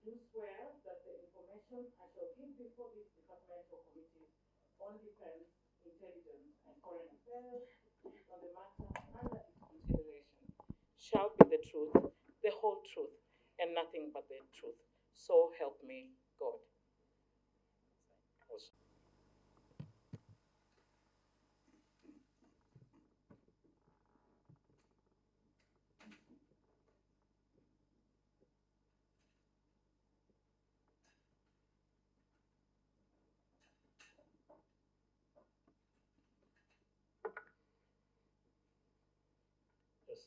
do swear that the information I shall give before this departmental committee on defense, intelligence, and foreign affairs on the matter under its consideration shall be the truth, the whole truth, and nothing but the truth. So help me God.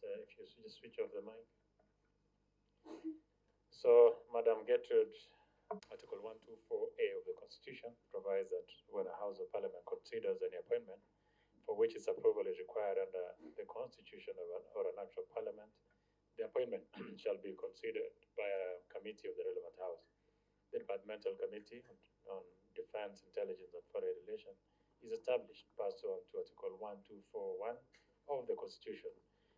If you just switch off the mic. So, Madam Gertrude, Article 124A of the Constitution provides that when a House of Parliament considers any appointment for which its approval is required under the Constitution or an Act of Parliament, the appointment shall be considered by a committee of the relevant House. The Departmental Committee on Defense, Intelligence, and Foreign Relations is established pursuant to Article 1241 of the Constitution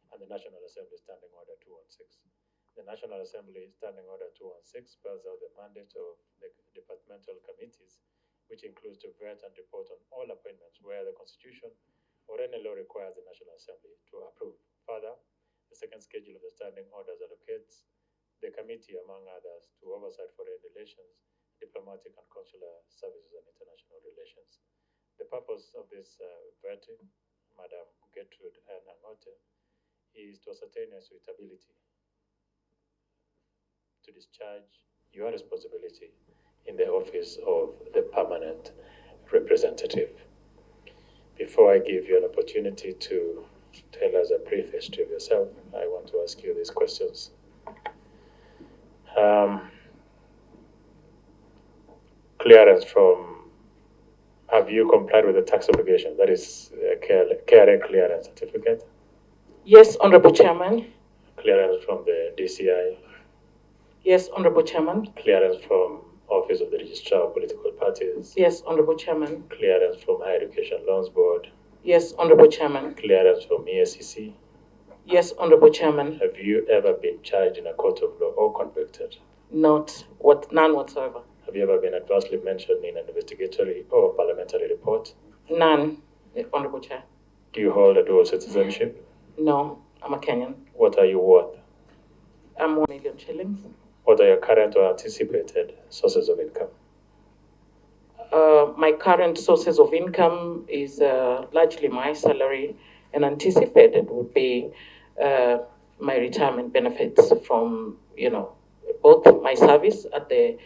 and the National Assembly Standing Order 216. The National Assembly Standing Order 216 spells out the mandate of the departmental committees, which includes to vet and report on all appointments where the Constitution or any law requires the National Assembly to approve. Further, the second schedule of the standing orders allocates the committee, among others, to oversight foreign relations, diplomatic and consular services, and international relations. The purpose of this vetting, Madam Gertrude Angote, is to ascertain your suitability to discharge your responsibility in the office of the permanent representative. Before I give you an opportunity to tell us a brief history of yourself, I want to ask you these questions. Clearance from, have you complied with the tax obligation? That is KRA clearance certificate. Yes, Honorable Chairman. Clearance from the DCI. Yes, Honorable Chairman. Clearance from Office of the Registrar of Political Parties. Yes, Honorable Chairman. Clearance from Higher Education Loans Board. Yes, Honorable Chairman. Clearance from EACC. Yes, Honorable Chairman. Have you ever been charged in a court of law or convicted? None whatsoever. Have you ever been adversely mentioned in an investigatory or parliamentary report? None, Honorable Chair. Do you hold a dual citizenship? No, I'm a Kenyan. What are you worth? I'm 1 million shillings. What are your current or anticipated sources of income? My current sources of income is largely my salary, and anticipated would be my retirement benefits from, both my service at the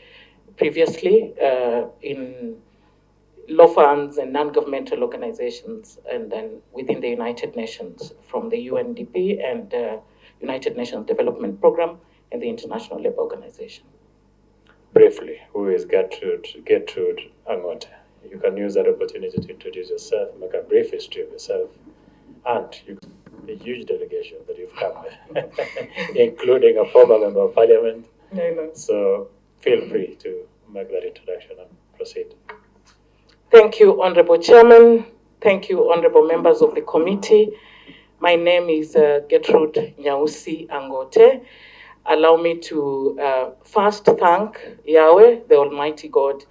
previously in law firms and non-governmental organizations, and then within the United Nations from the UNDP and United Nations Development Program and the International Labour Organization. Briefly, who is Gertrude Angote? You can use that opportunity to introduce yourself, make a brief history of yourself, and the huge delegation that you've come with, including a former member of Parliament. So feel free to make that introduction and proceed. Thank you, Honorable Chairman. Thank you, Honorable members of the committee. My name is Gertrude Nelson Angote. Allow me to first thank Yahweh, the Almighty God,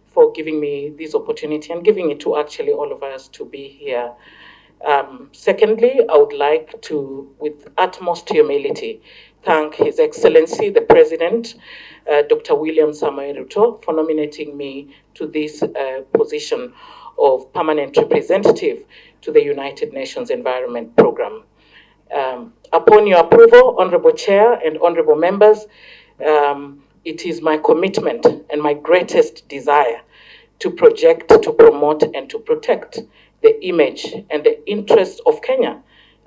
for giving me this opportunity and giving it to actually all of us to be here. Secondly, I would like to, with utmost humility, thank His Excellency, the President, Dr. William Samoei Ruto, for nominating me to this position of permanent representative to the United Nations Environment Program. Upon your approval, Honorable Chair and Honorable members, it is my commitment and my greatest desire to project, to promote, and to protect the image and the interests of Kenya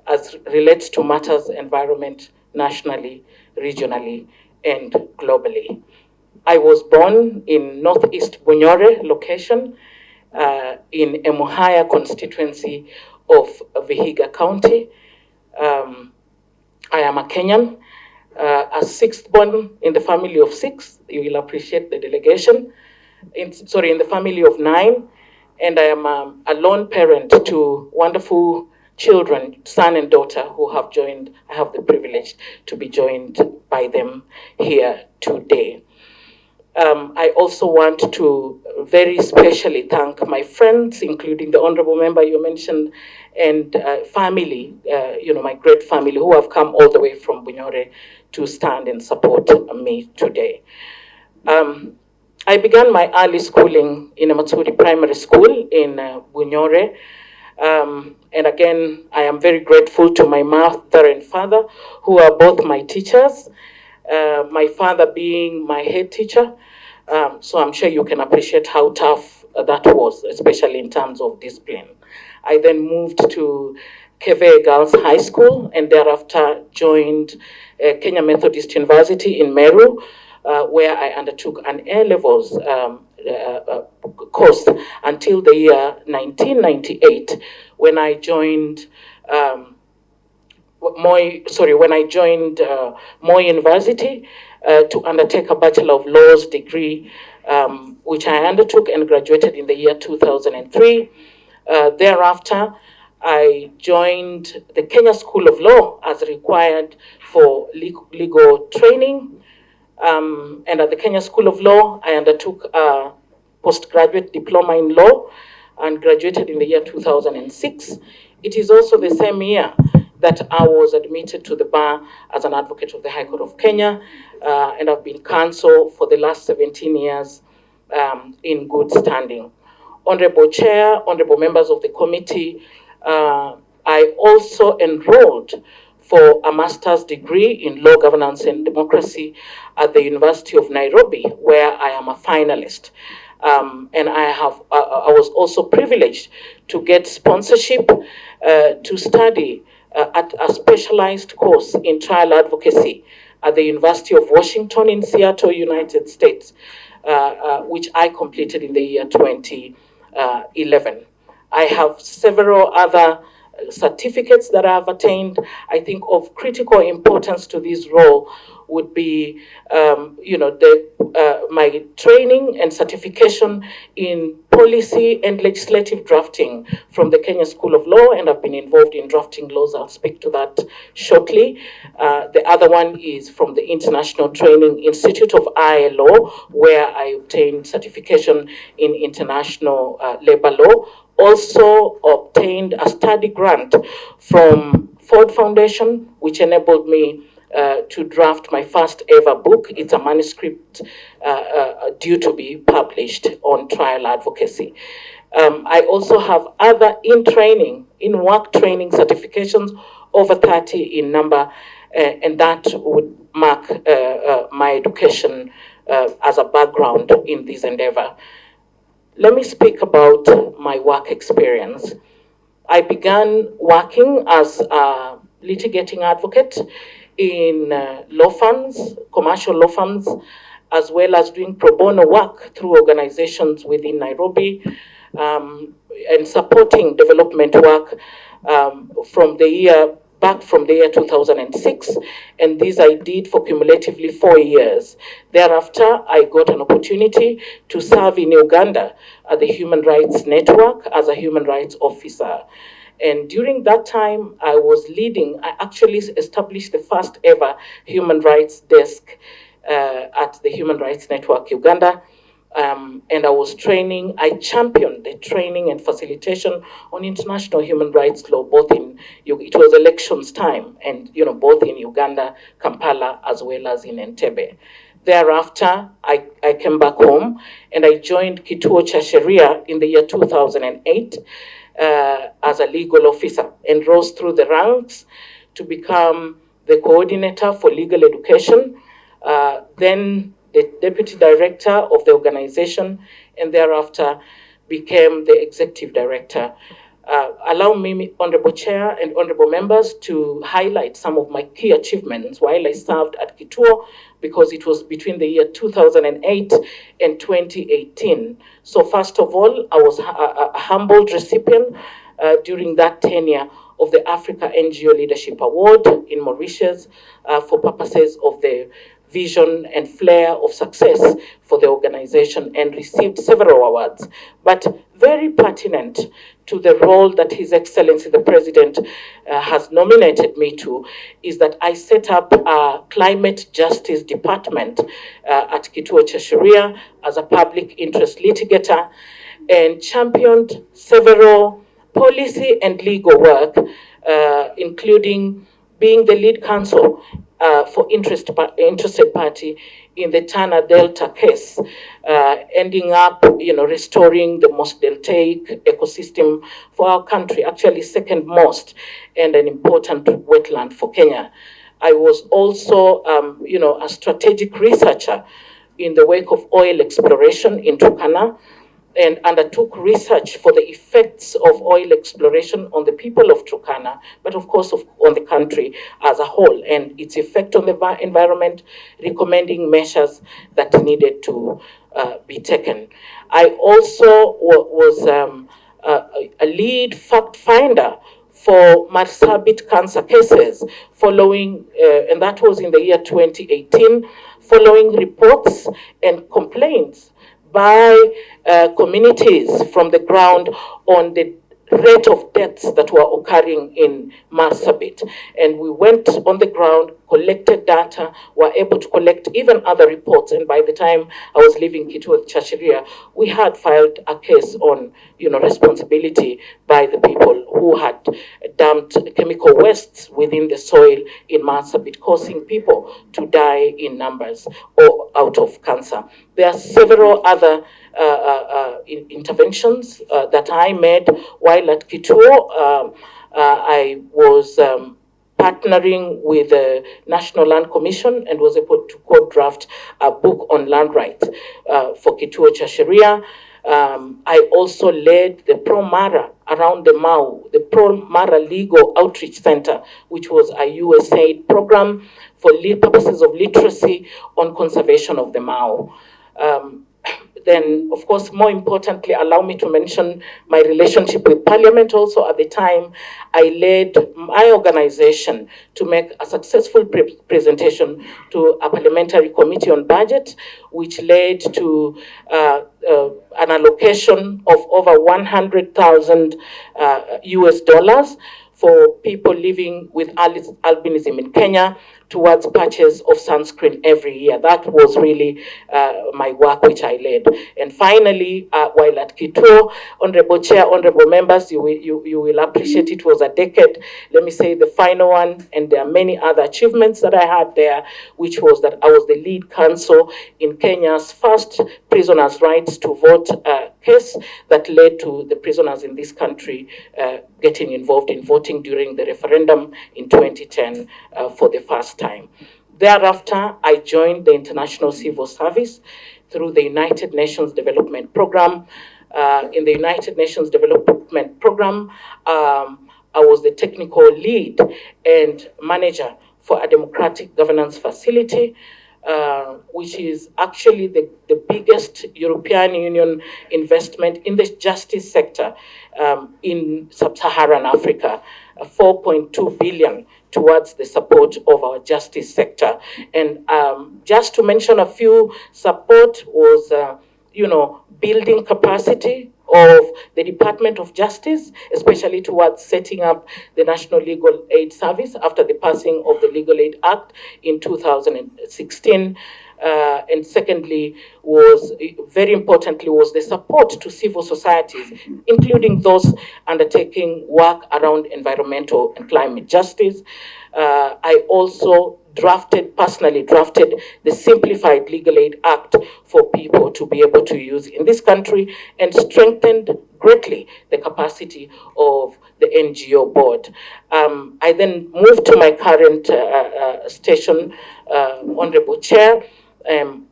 as relates to matters environment nationally, regionally, and globally. I was born in Northeast Bunyore location in Emuhaya constituency of Vihiga County. I am a Kenyan, a sixth born in the family of six. You will appreciate the delegation. In the family of 9. And I am a lone parent to wonderful children, son and daughter, who have joined. I have the privilege to be joined by them here today. I also want to very specially thank my friends, including the honorable member you mentioned, and family, my great family who have come all the way from Bunyore to stand and support me today. I began my early schooling in a Matsuri Primary School in Bunyore. And again, I am very grateful to my mother and father, who are both my teachers, my father being my head teacher. So I'm sure you can appreciate how tough that was, especially in terms of discipline. I then moved to Keve Girls High School and thereafter joined Kenya Methodist University in Meru, where I undertook an A-levels course until the year 1998, when I joined when I joined Moi University to undertake a Bachelor of Laws degree, which I undertook and graduated in the year 2003. Thereafter, I joined the Kenya School of Law as required for legal training. And at the Kenya School of Law, I undertook a postgraduate diploma in law and graduated in the year 2006. It is also the same year that I was admitted to the bar as an advocate of the High Court of Kenya, and I've been counsel for the last 17 years in good standing. Honorable Chair, honorable members of the committee, I also enrolled for a master's degree in law governance and democracy at the University of Nairobi, where I am a finalist. And I was also privileged to get sponsorship to study at a specialized course in trial advocacy at the University of Washington in Seattle, United States, which I completed in the year 2011. I have several other certificates that I have attained. I think of critical importance to this role would be, my training and certification in policy and legislative drafting from the Kenya School of Law, and I've been involved in drafting laws. I'll speak to that shortly. The other one is from the International Training Institute of ILO, where I obtained certification in international labor law. Also obtained a study grant from Ford Foundation, which enabled me to draft my first ever book. It's a manuscript due to be published on trial advocacy. I also have other in work training certifications, over 30 in number, and that would mark my education as a background in this endeavor. Let me speak about my work experience. I began working as a litigating advocate in law firms, commercial law firms, as well as doing pro bono work through organizations within Nairobi, and supporting development work back from the year 2006, and this I did for cumulatively 4 years. Thereafter, I got an opportunity to serve in Uganda at the Human Rights Network as a human rights officer. And during that time, I actually established the first ever human rights desk at the Human Rights Network Uganda. And I championed the training and facilitation on international human rights law, it was elections time, and both in Uganda, Kampala, as well as in Entebbe. Thereafter, I came back home and I joined Kituo cha Sheria in the year 2008 as a legal officer, and rose through the ranks to become the coordinator for legal education, then the deputy director of the organization, and thereafter became the executive director. Allow me, Honorable Chair and Honorable Members, to highlight some of my key achievements while I served at Kituo, because it was between the year 2008 and 2018. So first of all, I was a humbled recipient during that tenure of the Africa NGO Leadership Award in Mauritius for purposes of the vision and flair of success for the organization and received several awards. But very pertinent to the role that His Excellency the President has nominated me to is that I set up a climate justice department at Kituo cha Sheria as a public interest litigator and championed several policy and legal work, including being the lead counsel for interested party in the Tana Delta case, ending up, restoring the most deltaic ecosystem for our country, actually second most, and an important wetland for Kenya. I was also, a strategic researcher in the wake of oil exploration in Turkana, and undertook research for the effects of oil exploration on the people of Turkana, but of course on the country as a whole, and its effect on the environment, recommending measures that needed to be taken. I also was a lead fact finder for Marsabit cancer cases following, and that was in the year 2018, following reports and complaints by communities from the ground on the rate of deaths that were occurring in Marsabit. And we went on the ground, collected data, were able to collect even other reports. And by the time I was leaving Kituo cha Sheria, we had filed a case on, responsibility by the people who had dumped chemical wastes within the soil in Marsabit, causing people to die in numbers or out of cancer. There are several other interventions that I made while at Kituo. I was partnering with the National Land Commission and was able to co-draft a book on land rights for Kituo cha Sheria. I also led the Pro-Mara around the Mau, the Pro-Mara Legal Outreach Center, which was a USAID program for purposes of literacy on conservation of the Mau. Then, of course, more importantly, allow me to mention my relationship with Parliament also. At the time, I led my organization to make a successful presentation to a Parliamentary Committee on Budget, which led to an allocation of over 100,000 US dollars for people living with albinism in Kenya towards purchase of sunscreen every year. That was really my work which I led. And finally, while at Kituo, Honorable Chair, Honorable Members, you will appreciate it was a decade. Let me say the final one, and there are many other achievements that I had there, which was that I was the lead counsel in Kenya's first prisoners' rights to vote case that led to the prisoners in this country getting involved in voting during the referendum in 2010 for the first time. Thereafter, I joined the International Civil Service through the United Nations Development Program. In the United Nations Development Program, I was the technical lead and manager for a democratic governance facility, which is actually the biggest European Union investment in the justice sector in sub-Saharan Africa, 4.2 billion towards the support of our justice sector. And just to mention a few, support was, building capacity of the Department of Justice, especially towards setting up the National Legal Aid Service after the passing of the Legal Aid Act in 2016. And secondly, very importantly, was the support to civil societies, including those undertaking work around environmental and climate justice. I also personally drafted the Simplified Legal Aid Act for people to be able to use in this country, and strengthened greatly the capacity of the NGO board. I then moved to my current station, Honorable Chair, and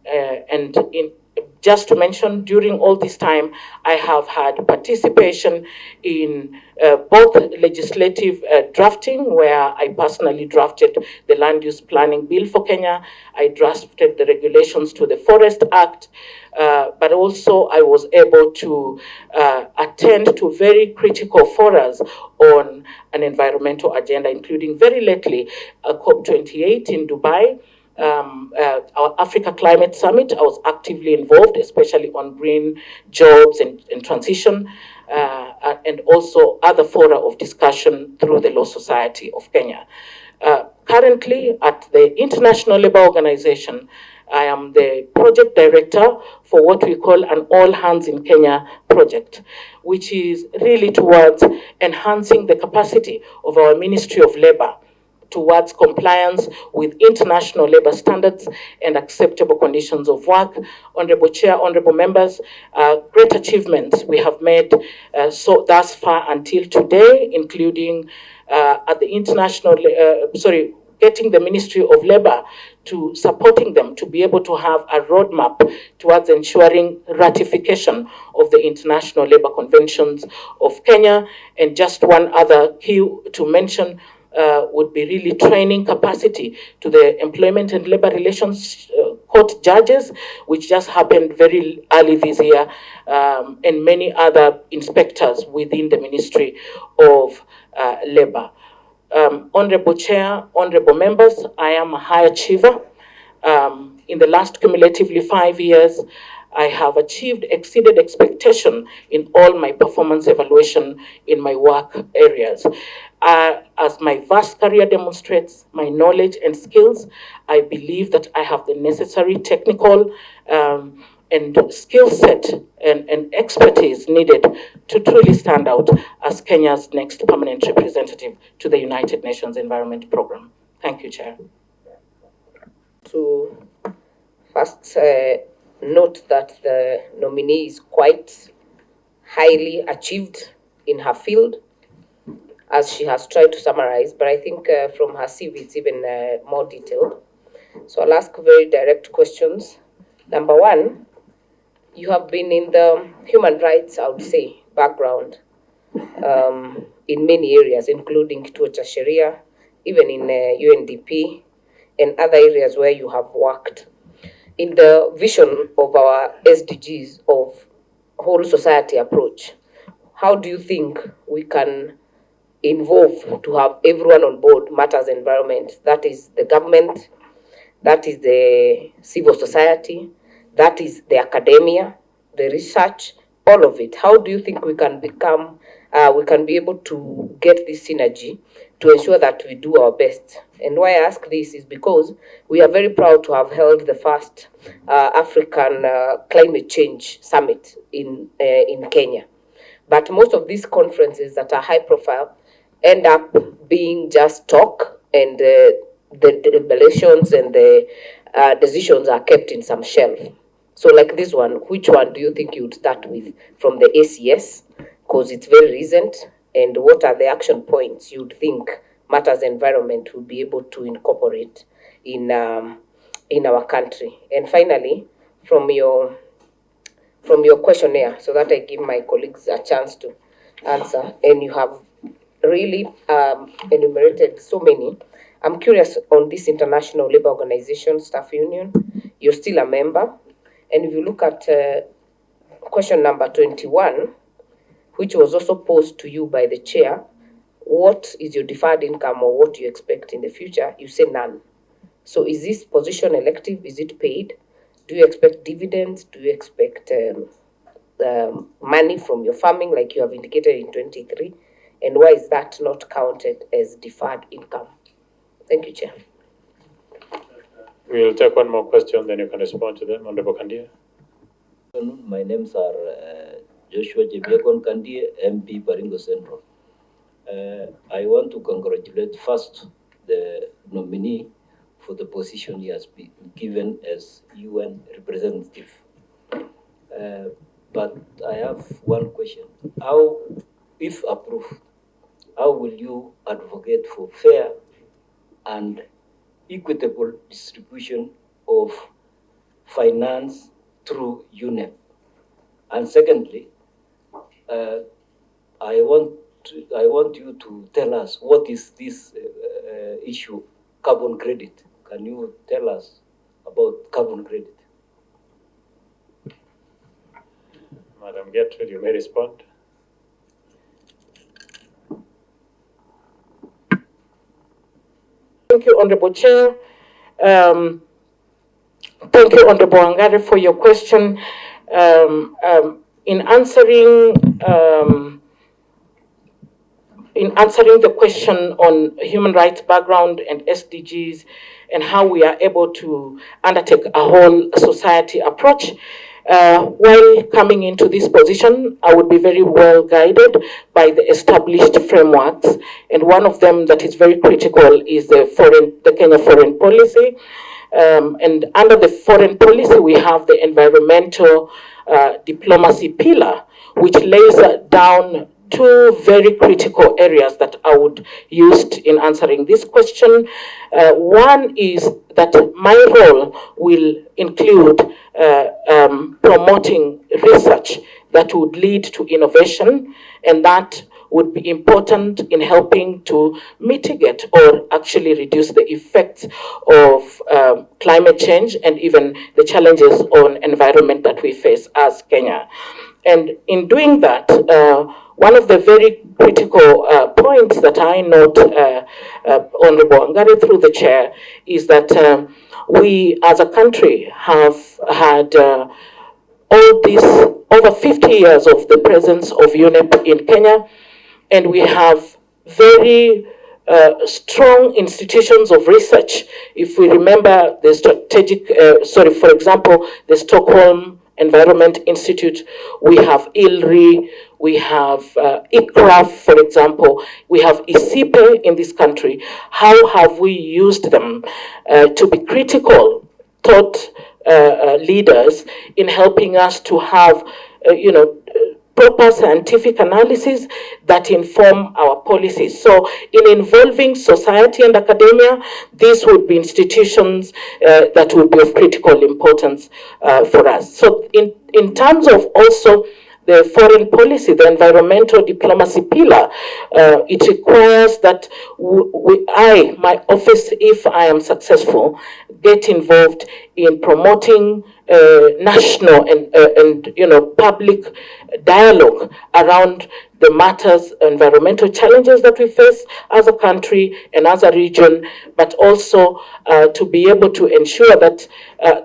just to mention, during all this time, I have had participation in both legislative drafting, where I personally drafted the Land Use Planning Bill for Kenya. I drafted the regulations to the Forest Act, but also I was able to attend to very critical forums on an environmental agenda, including very lately COP28 in Dubai, our Africa Climate Summit. I was actively involved, especially on green jobs and transition, and also other fora of discussion through the Law Society of Kenya. Currently, at the International Labour Organization, I am the project director for what we call an All Hands in Kenya project, which is really towards enhancing the capacity of our Ministry of Labour towards compliance with international labor standards and acceptable conditions of work. Honorable Chair, honorable members, great achievements we have made so thus far until today, including at the getting the Ministry of Labour to supporting them to be able to have a roadmap towards ensuring ratification of the International Labour Conventions of Kenya. And just one other key to mention would be really training capacity to the Employment and Labor Relations Court judges, which just happened very early this year, and many other inspectors within the Ministry of Labor. Honorable Chair, honorable members, I am a high achiever. In the last cumulatively 5 years, I have exceeded expectation in all my performance evaluation in my work areas. As my vast career demonstrates my knowledge and skills, I believe that I have the necessary technical and skill set and expertise needed to truly stand out as Kenya's next permanent representative to the United Nations Environment Programme. Thank you, Chair. To first note that the nominee is quite highly achieved in her field, as she has tried to summarize, but I think from her CV it's even more detailed. So I'll ask very direct questions. Number one, you have been in the human rights, I would say, background in many areas, including Kituo cha Sheria, even in UNDP, and other areas where you have worked. In the vision of our SDGs of whole society approach, how do you think we can involve to have everyone on board matters environment? That is the government, that is the civil society, that is the academia, the research, all of it. How do you think we can be able to get this synergy to ensure that we do our best? And why I ask this is because we are very proud to have held the first African climate change summit in Kenya. But most of these conferences that are high profile end up being just talk, and the deliberations and the decisions are kept in some shelf. So like this one, which one do you think you would start with from the ACS? Because it's very recent. And what are the action points you'd think matters environment would be able to incorporate in our country? And finally, from your questionnaire, so that I give my colleagues a chance to answer, and you have really enumerated so many. I'm curious on this International Labour Organization Staff Union. You're still a member. And if you look at question number 21, which was also posed to you by the chair, what is your deferred income or what do you expect in the future? You say none. So is this position elective? Is it paid? Do you expect dividends? Do you expect money from your farming like you have indicated in 23? And why is that not counted as deferred income? Thank you, Chair. We'll take one more question, then you can respond to them. Honorable Kandia. My names are Joshua Jebiakon Kandie, MP Baringo Central. I want to congratulate first the nominee for the position he has been given as UN representative. But I have one question. How, if approved, how will you advocate for fair and equitable distribution of finance through UNEP? And secondly, I want you to tell us what is this issue, carbon credit. Can you tell us about carbon credit? Madam Gertrude, you may respond. Thank you, Honorable Chair. Thank you, Honorable Wangari, for your question. In answering the question on human rights background and SDGs and how we are able to undertake a whole society approach, while coming into this position, I would be very well guided by the established frameworks. And one of them that is very critical is the Kenya foreign policy. And under the foreign policy, we have the environmental diplomacy pillar, which lays down two very critical areas that I would use in answering this question. One is that my role will include promoting research that would lead to innovation, and that would be important in helping to mitigate or actually reduce the effects of climate change and even the challenges on environment that we face as Kenya. And in doing that, one of the very critical points that I note, Honorable Wangari, through the chair, is that we as a country have had all these over 50 years of the presence of UNEP in Kenya, and we have very strong institutions of research. If we remember the for example, the Stockholm Environment Institute, we have ILRI, we have ICRAF, for example, we have ISIPE in this country. How have we used them to be critical thought leaders in helping us to have, proper scientific analysis that inform our policies. So in involving society and academia, these would be institutions that would be of critical importance for us. So in terms of also the foreign policy, the environmental diplomacy pillar, it requires that my office, if I am successful, get involved in promoting national and public dialogue around the matters, environmental challenges that we face as a country and as a region, but also to be able to ensure that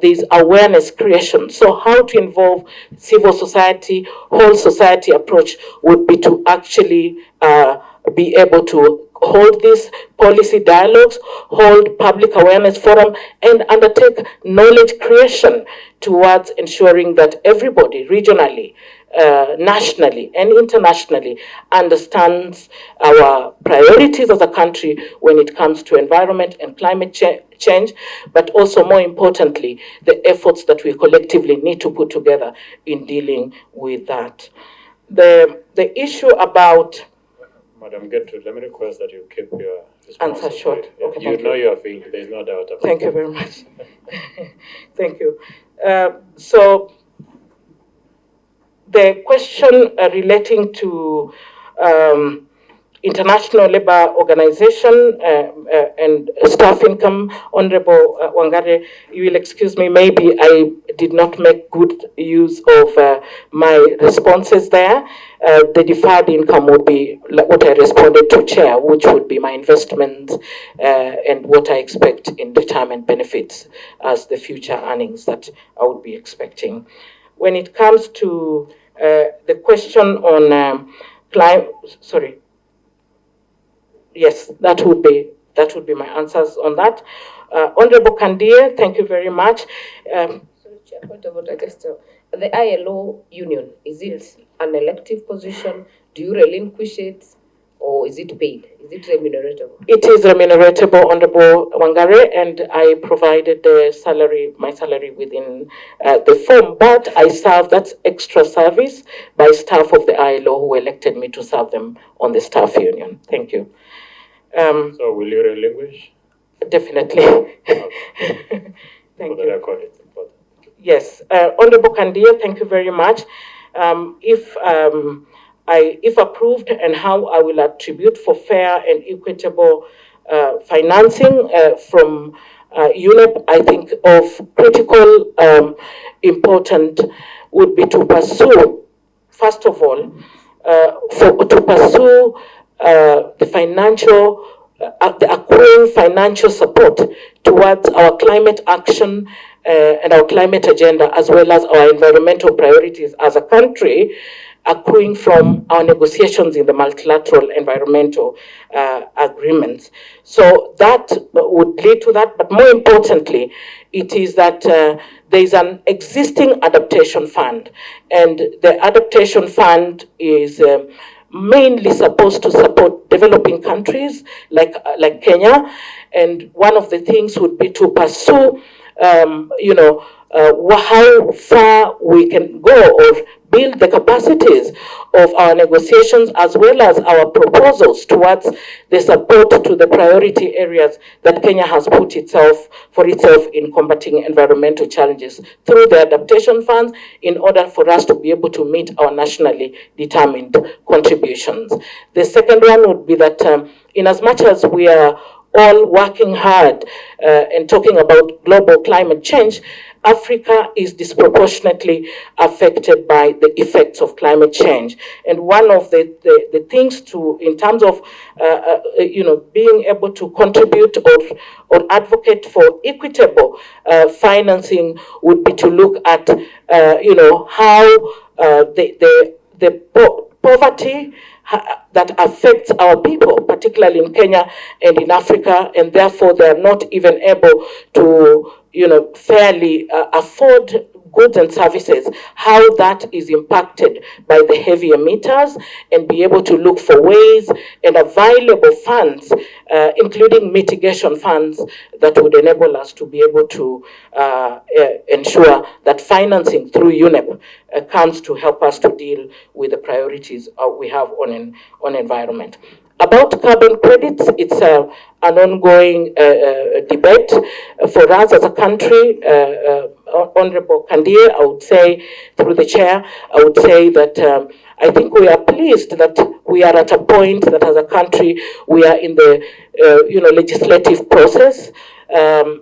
there's awareness creation. So how to involve civil society, whole society approach would be to actually be able to hold these policy dialogues, hold public awareness forum, and undertake knowledge creation towards ensuring that everybody regionally, nationally, and internationally understands our priorities as a country when it comes to environment and climate change, but also more importantly, the efforts that we collectively need to put together in dealing with that. The issue about Madam Gertrude, let me request that you keep your answer short. Okay, you know your field, there's no doubt about it. Thank you very much. Thank you. So the question relating to International Labour Organization and staff income, Honorable Wangari, you will excuse me, maybe I did not make good use of my responses there. The deferred income would be what I responded to, Chair, which would be my investments and what I expect in retirement benefits as the future earnings that I would be expecting. When it comes to the question on yes, that would be my answers on that. Honorable Kandia, thank you very much. Sorry, Chair, point of order, just the ILO union, is it an elective position? Do you relinquish it, or is it paid? Is it remuneratable? It is remuneratable, Honorable Wangari, and I provided my salary within the form, but I serve, that's extra service by staff of the ILO who elected me to serve them on the staff union. Thank you. So will you relinquish? Definitely. Okay. Thank For you. the record, it's important. Yes, Honorable Kandia, thank you very much. If approved, and how I will attribute for fair and equitable financing from UNEP, I think of critical important would be to pursue, first of all, to pursue the financial the accruing financial support towards our climate action and our climate agenda, as well as our environmental priorities as a country, accruing from our negotiations in the multilateral environmental agreements. So that would lead to that, but more importantly, it is that there is an existing adaptation fund, and the adaptation fund is mainly supposed to support developing countries like Kenya, and one of the things would be to pursue, how far we can go or build the capacities of our negotiations as well as our proposals towards the support to the priority areas that Kenya has put for itself in combating environmental challenges through the adaptation funds in order for us to be able to meet our nationally determined contributions. The second one would be that in as much as we are all working hard and talking about global climate change, Africa is disproportionately affected by the effects of climate change. And one of the things in terms of, being able to contribute or advocate for equitable financing would be to look at, how poverty that affects our people, particularly in Kenya and in Africa, and therefore they are not even able to, fairly afford goods and services, how that is impacted by the heavy emitters, and be able to look for ways and available funds, including mitigation funds, that would enable us to be able to ensure that financing through UNEP comes to help us to deal with the priorities we have on environment. About carbon credits, it's an ongoing debate for us as a country. Honorable Kandie, I would say, through the chair, I would say that I think we are pleased that we are at a point that as a country we are in the legislative process.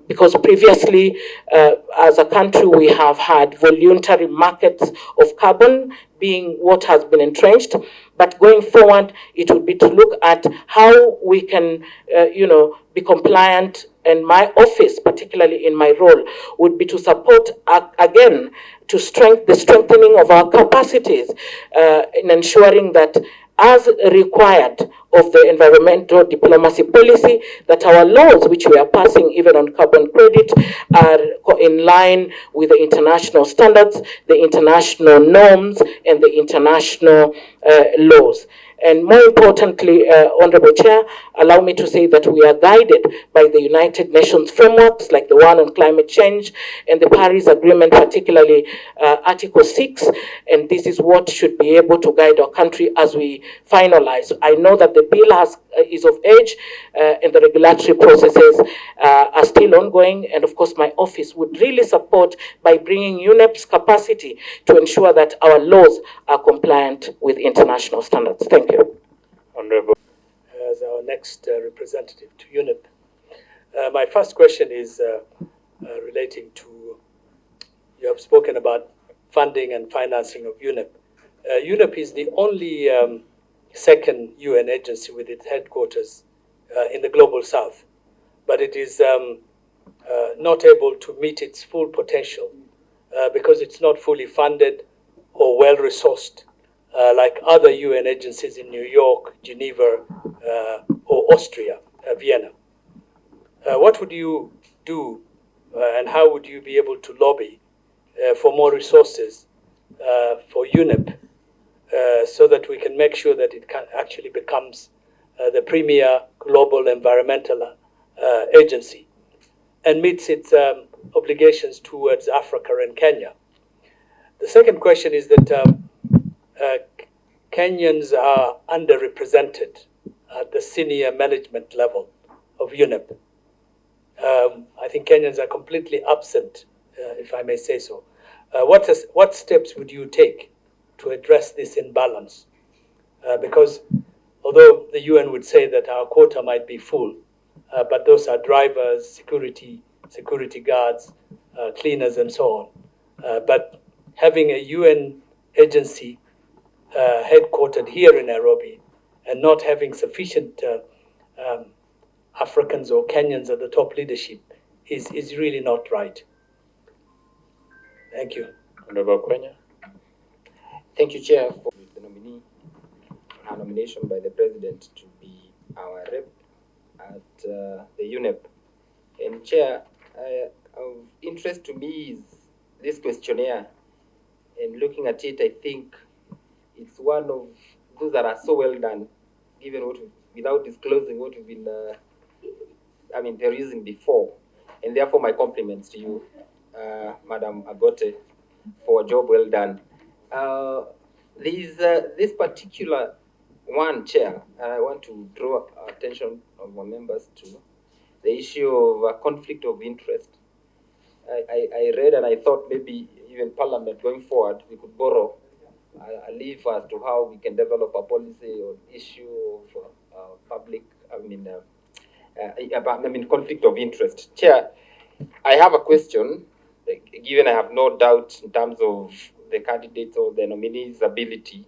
Because previously, as a country, we have had voluntary markets of carbon being what has been entrenched. But going forward, it would be to look at how we can, be compliant. And my office, particularly in my role, would be to support, again, to the strengthening of our capacities in ensuring that, as required of the environmental diplomacy policy, that our laws, which we are passing even on carbon credit, are in line with the international standards, the international norms, and the international laws. And more importantly, Honorable Chair, allow me to say that we are guided by the United Nations frameworks, like the one on climate change and the Paris Agreement, particularly Article 6, and this is what should be able to guide our country as we finalize. I know that the bill is of age, and the regulatory processes are still ongoing, and of course my office would really support by bringing UNEP's capacity to ensure that our laws are compliant with international standards. Thank you. Honorable. As our next representative to UNEP. My first question is relating to, you have spoken about funding and financing of UNEP. UNEP is the only second UN agency with its headquarters in the global south, but it is not able to meet its full potential because it's not fully funded or well-resourced like other UN agencies in New York, Geneva, or Austria, Vienna. What would you do and how would you be able to lobby for more resources for UNEP so that we can make sure that it actually becomes the premier global environmental agency and meets its obligations towards Africa and Kenya? The second question is that Kenyans are underrepresented at the senior management level of UNEP. I think Kenyans are completely absent, if I may say so. What steps would you take to address this imbalance? Because although the UN would say that our quota might be full, but those are drivers, security guards, cleaners, and so on. But having a UN agency headquartered here in Nairobi and not having sufficient Africans or Kenyans at the top leadership is really not right. Thank you. Honorable Koech. Thank you, Chair, for the nominee, our nomination by the President to be our rep at the UNEP. And Chair, of interest to me is this questionnaire. And looking at it, I think it's one of those that are so well done, given what without disclosing what we've been, perusing before. And therefore, my compliments to you, Madam Angote, for a job well done. This particular one, Chair, I want to draw attention of our members to the issue of conflict of interest. I read and I thought maybe even Parliament going forward, we could borrow a leaf as to how we can develop a policy on issue of conflict of interest. Chair, I have a question, given I have no doubt in terms of the candidates or the nominee's ability,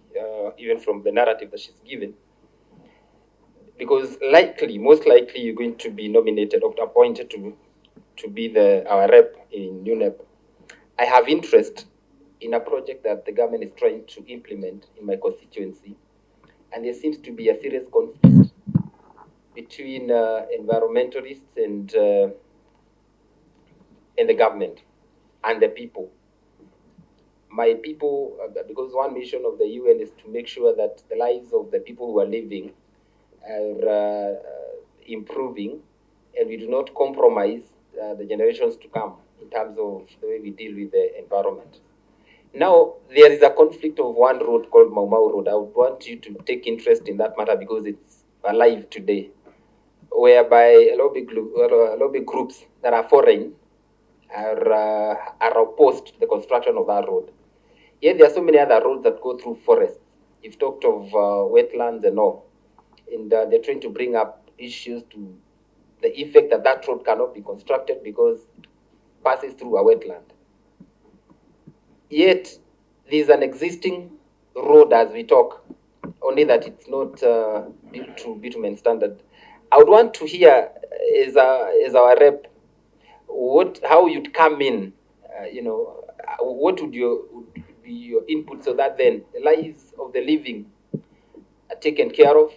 even from the narrative that she's given, because most likely, you're going to be nominated or appointed to be our rep in UNEP. I have interest in a project that the government is trying to implement in my constituency, and there seems to be a serious conflict between environmentalists and the government and the people. My people, because one mission of the UN is to make sure that the lives of the people who are living are improving, and we do not compromise the generations to come in terms of the way we deal with the environment. Now, there is a conflict of one road called Mau Mau Road. I would want you to take interest in that matter because it's alive today, whereby lobby groups that are foreign are opposed to the construction of that road. Yet there are so many other roads that go through forests. You've talked of wetlands and all. And they're trying to bring up issues to the effect that that road cannot be constructed because it passes through a wetland. Yet there's an existing road as we talk, only that it's not built to bitumen standard. I would want to hear, as our rep, how you'd come in, what would be your input so that then the lives of the living are taken care of,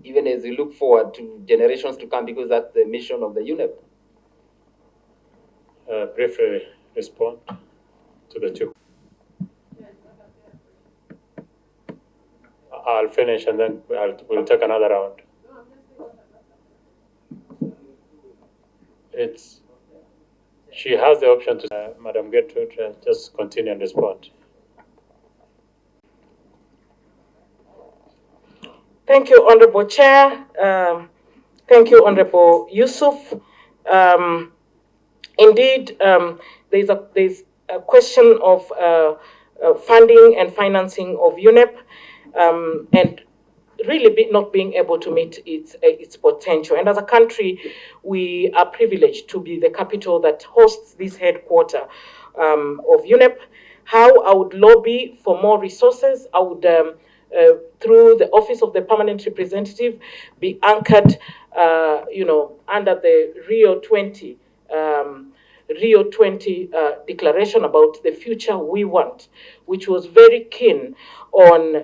even as we look forward to generations to come, because that's the mission of the UNEP. Briefly respond to the two. I'll finish and then we'll take another round. She has the option to, Madam Gertrude, just continue and respond. Thank you, Honorable Chair. Thank you, Honorable Yusuf. Indeed, there's a question of funding and financing of UNEP, and really not being able to meet its potential. And as a country, we are privileged to be the capital that hosts this headquarter of UNEP. How I would lobby for more resources, I would, through the Office of the Permanent Representative, be anchored, under the Rio 20 declaration about the future we want, which was very keen on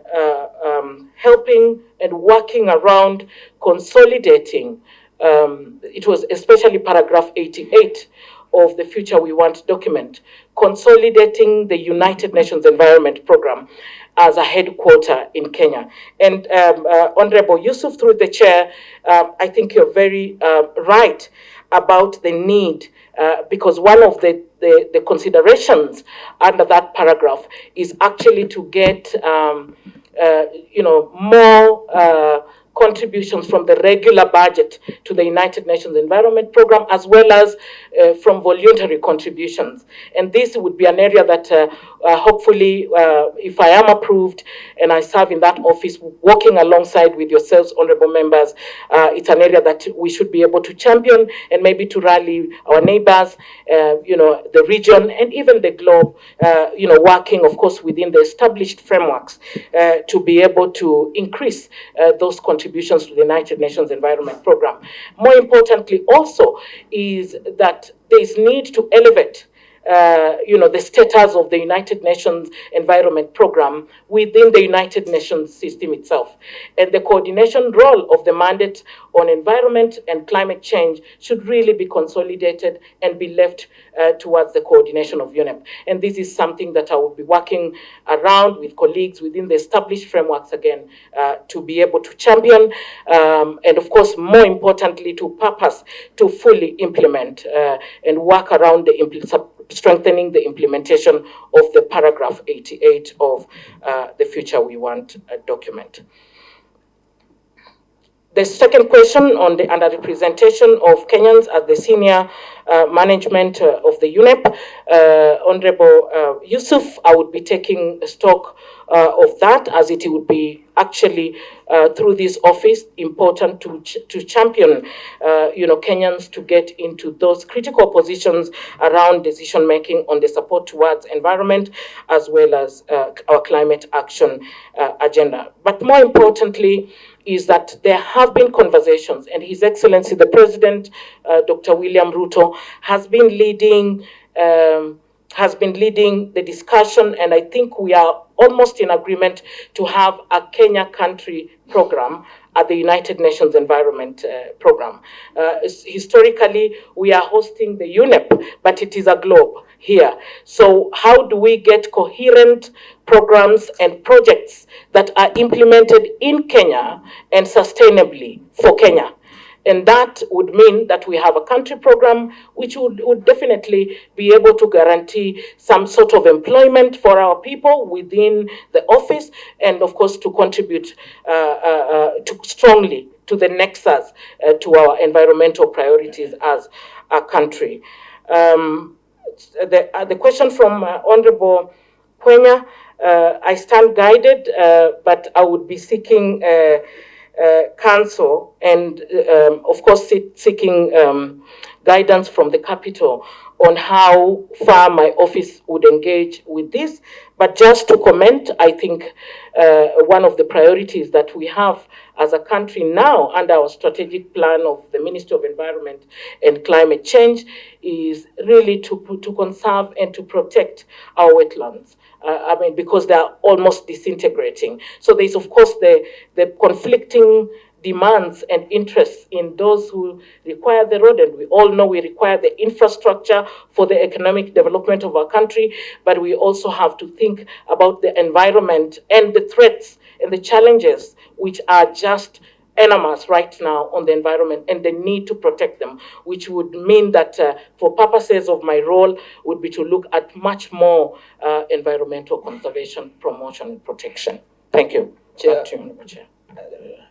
helping and working around consolidating. It was especially paragraph 88 of the Future We Want document, consolidating the United Nations Environment Programme as a headquarter in Kenya. And Honorable Yusuf, through the chair, I think you're very right about the need, because one of the considerations under that paragraph is actually to get more contributions from the regular budget to the United Nations Environment Programme, as well as from voluntary contributions. And this would be an area that hopefully, if I am approved and I serve in that office, working alongside with yourselves, honorable members, it's an area that we should be able to champion and maybe to rally our neighbors, the region and even the globe, working, of course, within the established frameworks to be able to increase those contributions contributions to the United Nations Environment Program. More importantly also is that there is need to elevate the status of the United Nations Environment Program within the United Nations system itself. And the coordination role of the mandate on environment and climate change should really be consolidated and be left towards the coordination of UNEP. And this is something that I will be working around with colleagues within the established frameworks again to be able to champion and of course, more importantly, to purpose to fully implement and work around the strengthening the implementation of the paragraph 88 of the Future We Want document. The second question on the underrepresentation of Kenyans at the senior management of the UNEP, Honorable Yusuf, I would be taking stock of that, as it would be actually through this office important to champion Kenyans to get into those critical positions around decision making on the support towards environment as well as our climate action agenda. But more importantly is that there have been conversations, and His Excellency the President, Dr. William Ruto, has been leading the discussion, and I think we are almost in agreement to have a Kenya country program at the United Nations Environment Program. Historically, we are hosting the UNEP, but it is a globe here. So how do we get coherent programs and projects that are implemented in Kenya and sustainably for Kenya? And that would mean that we have a country program which would definitely be able to guarantee some sort of employment for our people within the office, and of course to contribute strongly to the nexus to our environmental priorities as a country. The question from Honorable Koech, I stand guided, but I would be seeking counsel and of course seeking guidance from the capital on how far my office would engage with this. But just to comment, I think one of the priorities that we have as a country now under our strategic plan of the Ministry of Environment and Climate Change is really to conserve and to protect our wetlands. Because they are almost disintegrating. So there's, of course, the conflicting demands and interests in those who require the road, and we all know we require the infrastructure for the economic development of our country, but we also have to think about the environment and the threats and the challenges which are just enormous right now on the environment and the need to protect them, which would mean that for purposes of my role would be to look at much more environmental conservation, promotion, and protection. Thank you. Chair. Chair.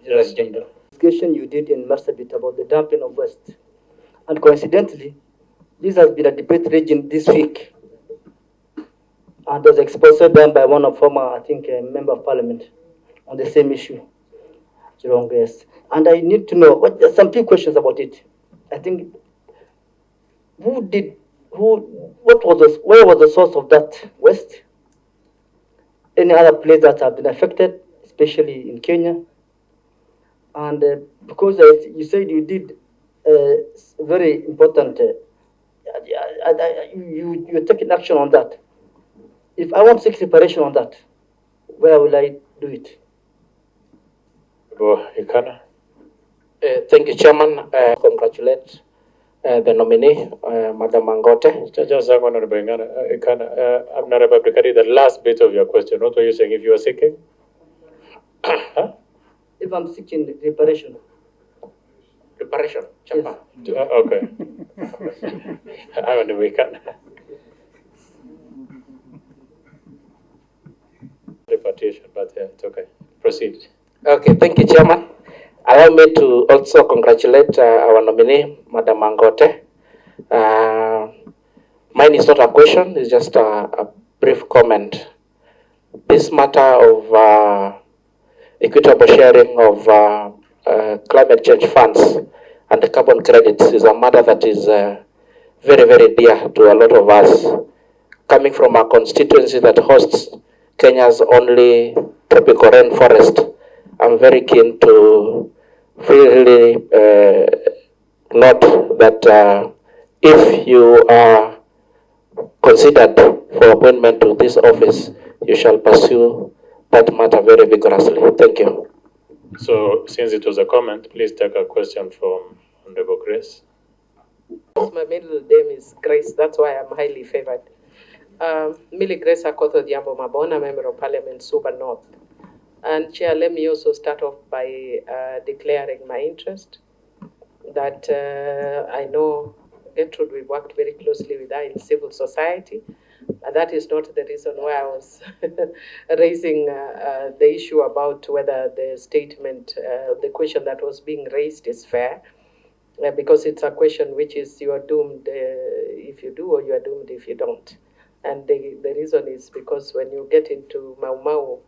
Yes. Discussion you did in Marsabit about the dumping of waste. And coincidentally, this has been a debate raging this week. And was exposed done by one of former, I think, a member of parliament on the same issue. Yes. And I need to know some few questions about it. I think where was the source of that waste? Any other place that have been affected, especially in Kenya? And because you said you did very important, you're taking action on that. If I want to take preparation on that, where will I do it? Thank you, Chairman. Congratulate the nominee, Madam Angote. Just a second, I'm not about to carry the last bit of your question. What were you saying? If you are seeking? Huh? If I'm seeking reparation. Reparation, Chairman. Yes. Okay. I'm on the weekend. Repartition, but yeah, it's okay. Proceed. Okay, thank you, Chairman. Allow me to also congratulate our nominee, Madam Angote. Mine is not a question, it's just a brief comment. This matter of equitable sharing of climate change funds and the carbon credits is a matter that is very, very dear to a lot of us. Coming from a constituency that hosts Kenya's only tropical rainforest I'm very keen to really note that if you are considered for appointment to this office, you shall pursue that matter very vigorously. Thank you. So, since it was a comment, please take a question from Honorable Grace. My middle name is Grace, that's why I'm highly favored. Millie Grace Akoto Diambo Mabona, Member of Parliament, Suba North. And Chair, let me also start off by declaring my interest that I know Gertrude, we worked very closely with her in civil society. And that is not the reason why I was raising the issue about whether the statement, the question that was being raised is fair. Because it's a question which is you are doomed if you do or you are doomed if you don't. And the reason is because when you get into Mau Mau,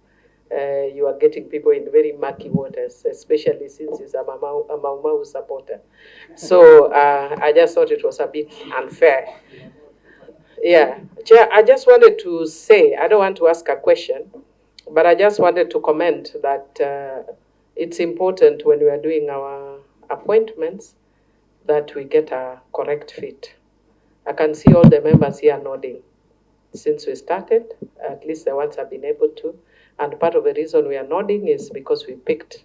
you are getting people in very murky waters, especially since he's a Mau Mau supporter. So I just thought it was a bit unfair. Yeah, Chair, I just wanted to say, I don't want to ask a question, but I just wanted to comment that it's important when we are doing our appointments that we get a correct fit. I can see all the members here nodding since we started, at least the ones I've been able to. And part of the reason we are nodding is because we picked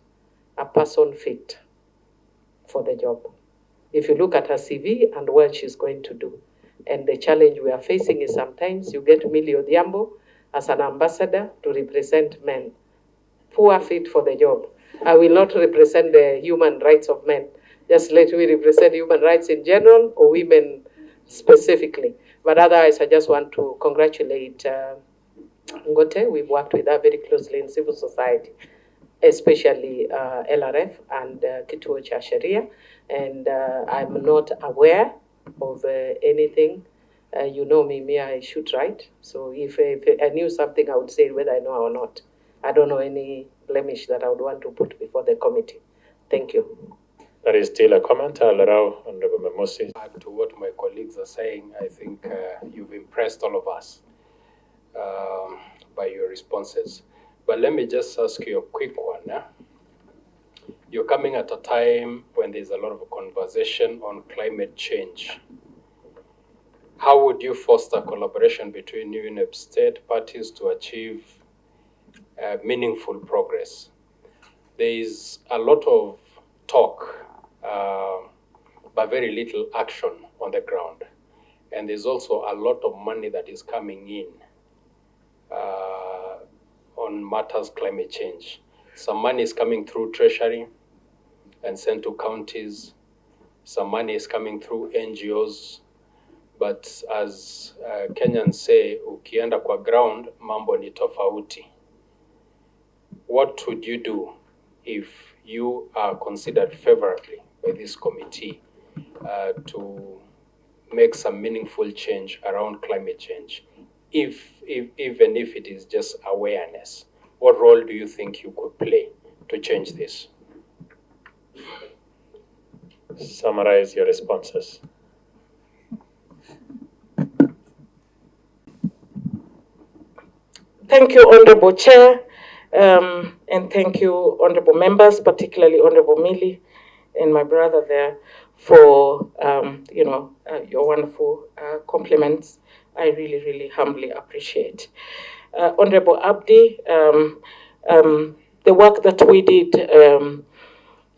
a person fit for the job. If you look at her CV and what she's going to do. And the challenge we are facing is sometimes you get Millie Odhiambo as an ambassador to represent men. Poor fit for the job. I will not represent the human rights of men. Just let me represent human rights in general or women specifically. But otherwise, I just want to congratulate Ngote. We've worked with her very closely in civil society, especially LRF and Kituo cha Sheria. And I'm not aware of anything. You know me, I shoot right. So if I knew something, I would say whether I know or not. I don't know any blemish that I would want to put before the committee. Thank you. That is still a comment. I'll allow Honorable Memosi. Add to what my colleagues are saying, I think you've impressed all of us by your responses. But let me just ask you a quick one. You're coming at a time when there's a lot of conversation on climate change. How would you foster collaboration between UNEP state parties to achieve meaningful progress? There is a lot of talk, but very little action on the ground. And there's also a lot of money that is coming in on matters climate change. Some money is coming through Treasury and sent to counties. Some money is coming through NGOs. But as Kenyans say, ukienda kwa ground, mambo ni tofauti. What would you do if you are considered favorably by this committee to make some meaningful change around climate change? Even if it is just awareness, what role do you think you could play to change this? Summarize your responses. Thank you, Honorable Chair, and thank you, Honorable Members, particularly Honorable Millie and my brother there for, your wonderful compliments. I really, really humbly appreciate. Honorable Abdi, the work that we did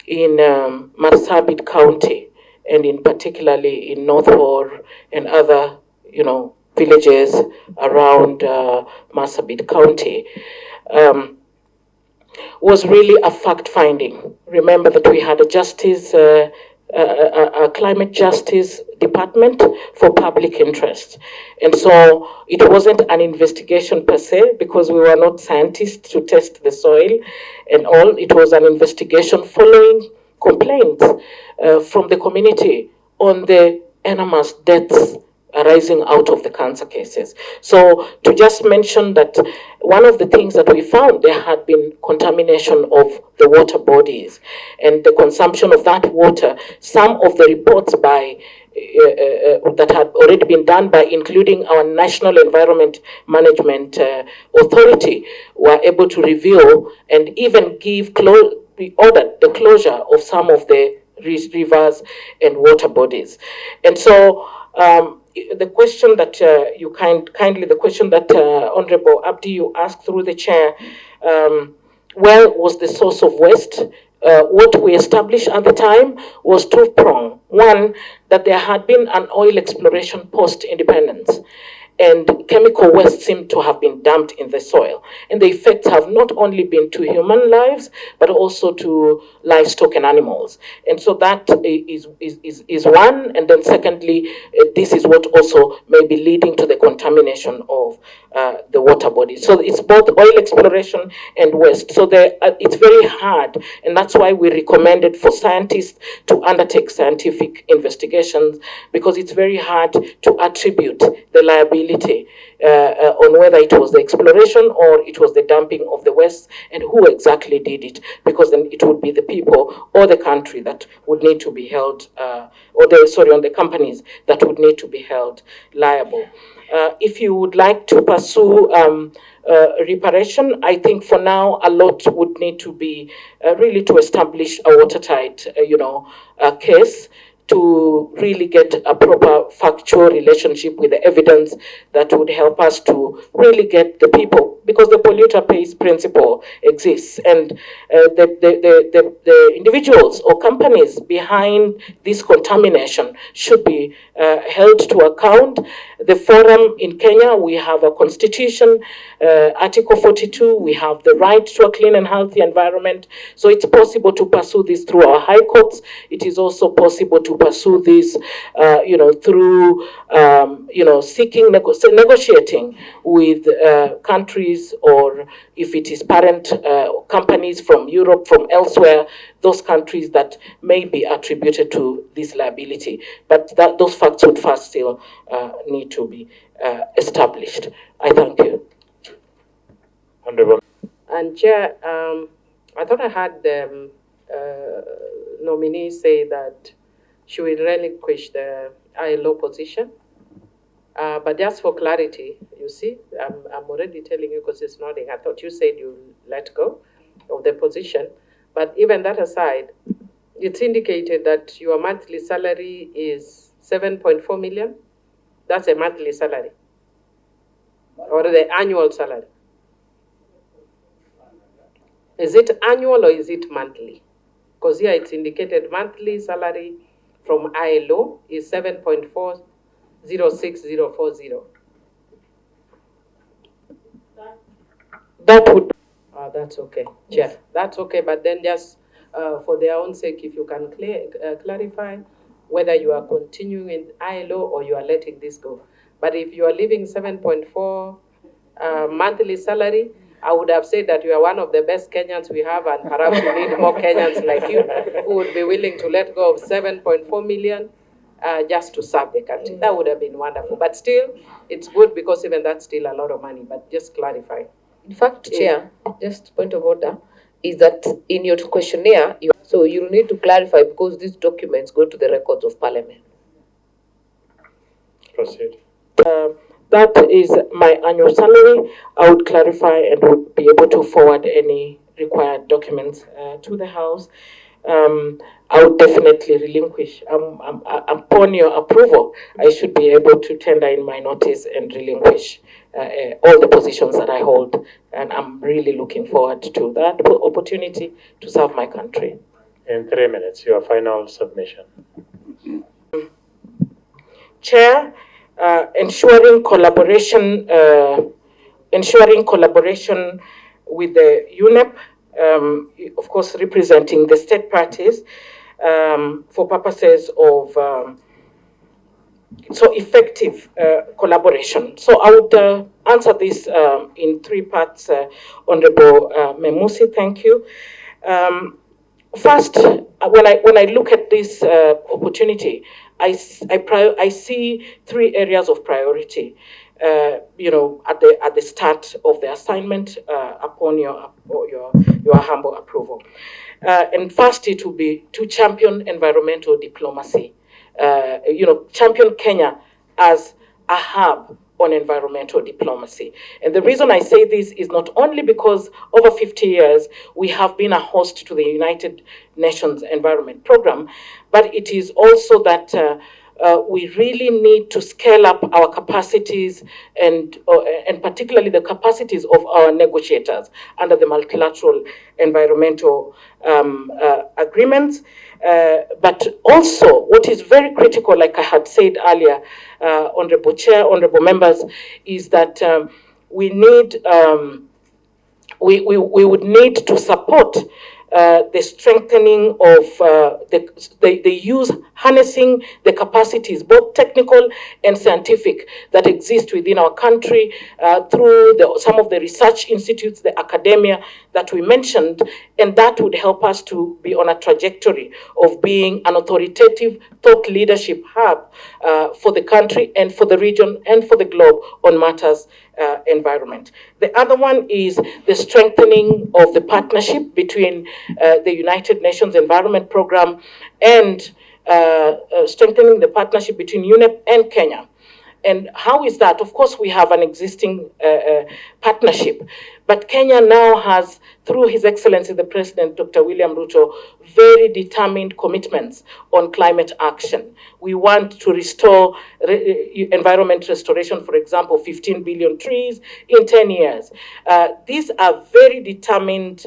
in Marsabit County, and in particularly in North Horr and other, villages around Marsabit County, was really a fact-finding. Remember that we had a climate justice department for public interest. And so it wasn't an investigation per se, because we were not scientists to test the soil and all. It was an investigation following complaints from the community on the enormous deaths arising out of the cancer cases. So to just mention that one of the things that we found, there had been contamination of the water bodies and the consumption of that water. Some of the reports by that had already been done by including our National Environment Management Authority, were able to reveal and even we ordered the closure of some of the rivers and water bodies. And so the question that the question that Honorable Abdi you asked through the chair, where was the source of waste? What we established at the time was two-pronged. One, that there had been an oil exploration post-independence, and chemical waste seemed to have been dumped in the soil. And the effects have not only been to human lives, but also to livestock and animals. And so that is one. And then secondly, this is what also may be leading to the contamination of the water body. So it's both oil exploration and waste. So it's very hard. And that's why we recommended for scientists to undertake scientific investigations, because it's very hard to attribute the liability on whether it was the exploration or it was the dumping of the waste and who exactly did it, because then it would be the people or the country that would need to be held, on the companies that would need to be held liable. If you would like to pursue reparation, I think for now a lot would need to be really to establish a watertight, case to really get a proper factual relationship with the evidence that would help us to really get the people, because the polluter pays principle exists, and the individuals or companies behind this contamination should be held to account. The forum in Kenya, we have a constitution, Article 42, we have the right to a clean and healthy environment. So it's possible to pursue this through our high courts. It is also possible to pursue this, through, negotiating with countries, or if it is parent companies from Europe, from elsewhere, those countries that may be attributed to this liability. But those facts would first still need to be established. I thank you. Honorable. And Chair, I thought I heard the nominee say that she will relinquish the ILO position. But just for clarity, you see, I'm already telling you because it's nodding. I thought you said you let go of the position. But even that aside, it's indicated that your monthly salary is 7.4 million. That's a monthly salary. Or the annual salary. Is it annual or is it monthly? Because here it's indicated monthly salary from ILO is 7.406040. That would. That's okay. Chair, that's okay. But then just for their own sake, if you can clarify whether you are continuing in ILO or you are letting this go. But if you are leaving 7.4 monthly salary, I would have said that you are one of the best Kenyans we have, and perhaps we need more Kenyans like you who would be willing to let go of 7.4 million just to serve the country. That would have been wonderful. But still, it's good because even that's still a lot of money. But just clarify. In fact, Chair, just point of order, is that in your questionnaire, so you'll need to clarify, because these documents go to the records of Parliament. Proceed. That is my annual salary. I would clarify and would be able to forward any required documents to the House. I would definitely relinquish. Upon your approval, I should be able to tender in my notice and relinquish all the positions that I hold. And I'm really looking forward to that opportunity to serve my country. In 3 minutes, your final submission. Chair, ensuring collaboration with the UNEP, of course representing the state parties, for purposes of effective collaboration. So I would answer this in 3 parts, Honorable Memusi, thank you. First, when I look at this opportunity, I see 3 areas of priority. At the start of the assignment, upon your humble approval. And first, it will be to champion environmental diplomacy champion Kenya as a hub on environmental diplomacy. And the reason I say this is not only because over 50 years we have been a host to the United Nations Environment Program, but it is also that we really need to scale up our capacities and particularly the capacities of our negotiators under the multilateral environmental agreements. But also, what is very critical, like I had said earlier, Honorable Chair, Honorable Members, is that we need, we would need to support the strengthening of the use, harnessing the capacities, both technical and scientific, that exist within our country through some of the research institutes, the academia that we mentioned, and that would help us to be on a trajectory of being an authoritative thought leadership hub for the country and for the region and for the globe on matters environment. The other one is the strengthening of the partnership between the United Nations Environment Program and strengthening the partnership between UNEP and Kenya. And how is that? Of course, we have an existing partnership, but Kenya now has, through His Excellency the President, Dr. William Ruto, very determined commitments on climate action. We want to restore environment restoration, for example, 15 billion trees in 10 years. These are very determined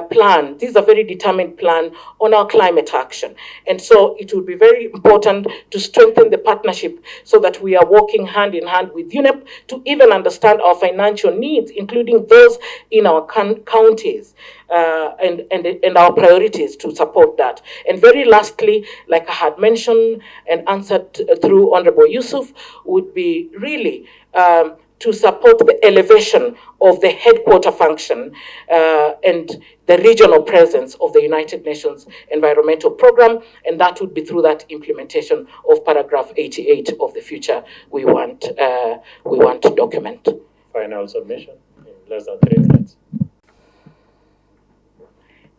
plan. These are very determined plan on our climate action. And so it will be very important to strengthen the partnership so that we are working hand in hand with UNEP to even understand our financial needs, including those in our counties and our priorities to support that. And very lastly, like I had mentioned and answered through Honorable Yusuf, would be really to support the elevation of the headquarter function and the regional presence of the United Nations Environmental Program, and that would be through that implementation of paragraph 88 of the future we want to document. Final submission in less than 3 minutes.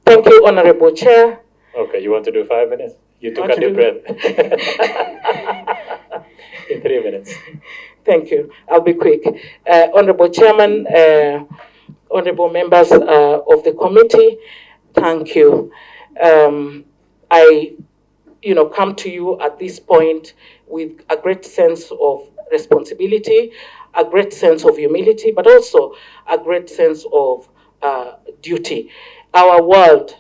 Thank you, Honorable Chair. Okay, you want to do 5 minutes? You took a deep breath. In 3 minutes. Thank you. I'll be quick. Honorable Chairman, honorable members of the committee, thank you. I, come to you at this point with a great sense of responsibility, a great sense of humility, but also a great sense of duty. Our world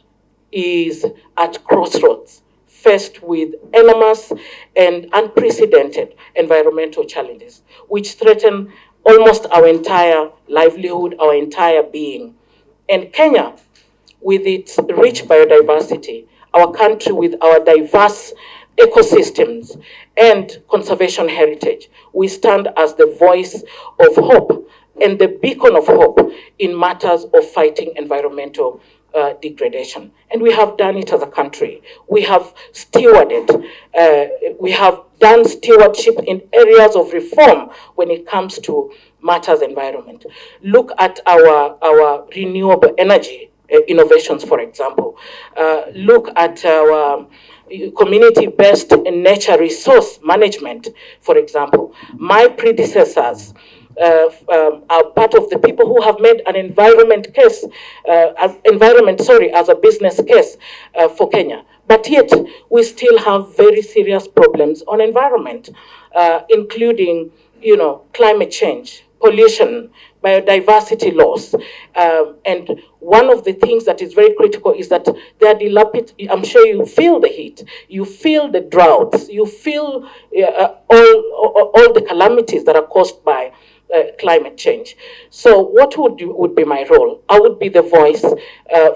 is at crossroads, faced with enormous and unprecedented environmental challenges, which threaten almost our entire livelihood, our entire being. And Kenya, with its rich biodiversity, our country with our diverse ecosystems and conservation heritage, we stand as the voice of hope and the beacon of hope in matters of fighting environmental degradation. And we have done it as a country. We have stewarded, we have done stewardship in areas of reform when it comes to matters environment. Look at our renewable energy innovations, for example. Look at our community-based nature resource management, for example. My predecessors are part of the people who have made an environment as a business case for Kenya. But yet, we still have very serious problems on environment, including, climate change, pollution, biodiversity loss. And one of the things that is very critical is that they are dilapidated. I'm sure you feel the heat, you feel the droughts, you feel all the calamities that are caused by climate change. So what would be my role? I would be the voice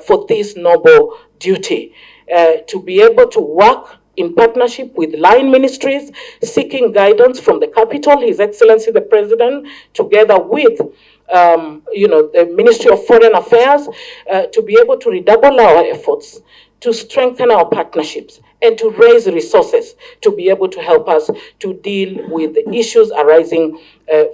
for this noble duty, to be able to work in partnership with line ministries, seeking guidance from the capital, His Excellency the President, together with the Ministry of Foreign Affairs, to be able to redouble our efforts, to strengthen our partnerships, and to raise resources to be able to help us to deal with the issues arising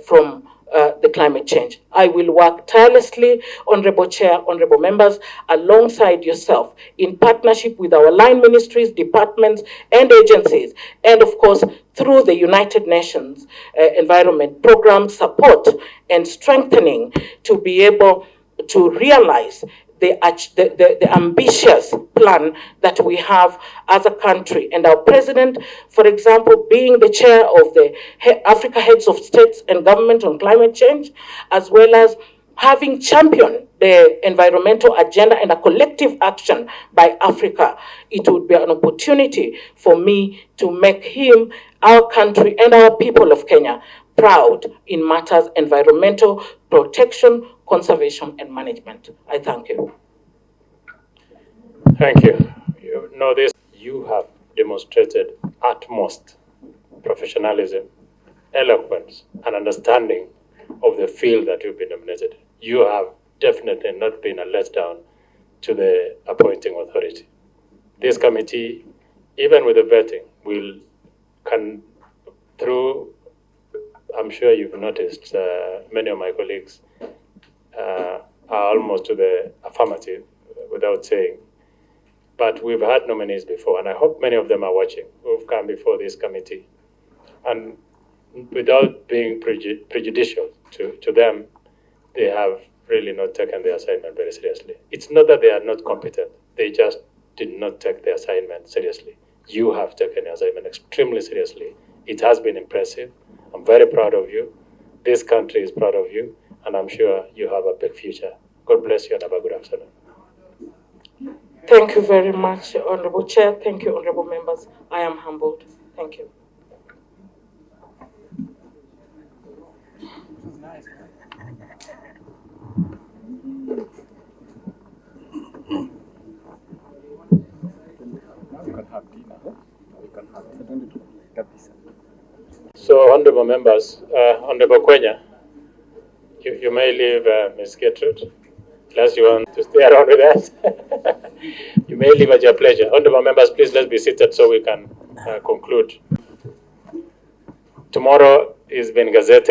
from the climate change. I will work tirelessly, Honorable Chair, honorable members, alongside yourself in partnership with our line ministries, departments, and agencies, and of course, through the United Nations Environment Program support and strengthening to be able to realize the ambitious plan that we have as a country. And our president, for example, being the chair of the Africa Heads of States and Government on Climate Change, as well as having championed the environmental agenda and a collective action by Africa, it would be an opportunity for me to make him, our country, and our people of Kenya proud in matters environmental protection, conservation, and management. I thank you. Thank you. You know this, you have demonstrated utmost professionalism, eloquence, and understanding of the field that you've been nominated. You have definitely not been a letdown to the appointing authority. This committee, even with the vetting, I'm sure you've noticed, many of my colleagues are almost to the affirmative without saying. But we've had nominees before, and I hope many of them are watching, who've come before this committee. And without being prejudicial to them, they have really not taken their assignment very seriously. It's not that they are not competent, they just did not take their assignment seriously. You have taken your assignment extremely seriously. It has been impressive. I'm very proud of you. This country is proud of you, and I'm sure you have a big future. God bless you and have a good afternoon. Thank you very much, Honorable Chair. Thank you, honorable members. I am humbled. Thank you. So, honorable members, Honorable Koech, you may leave Ms. Gertrude, unless you want to stay around with us. You may leave at your pleasure. Honorable members, please let's be seated so we can conclude. Tomorrow is being gazetted.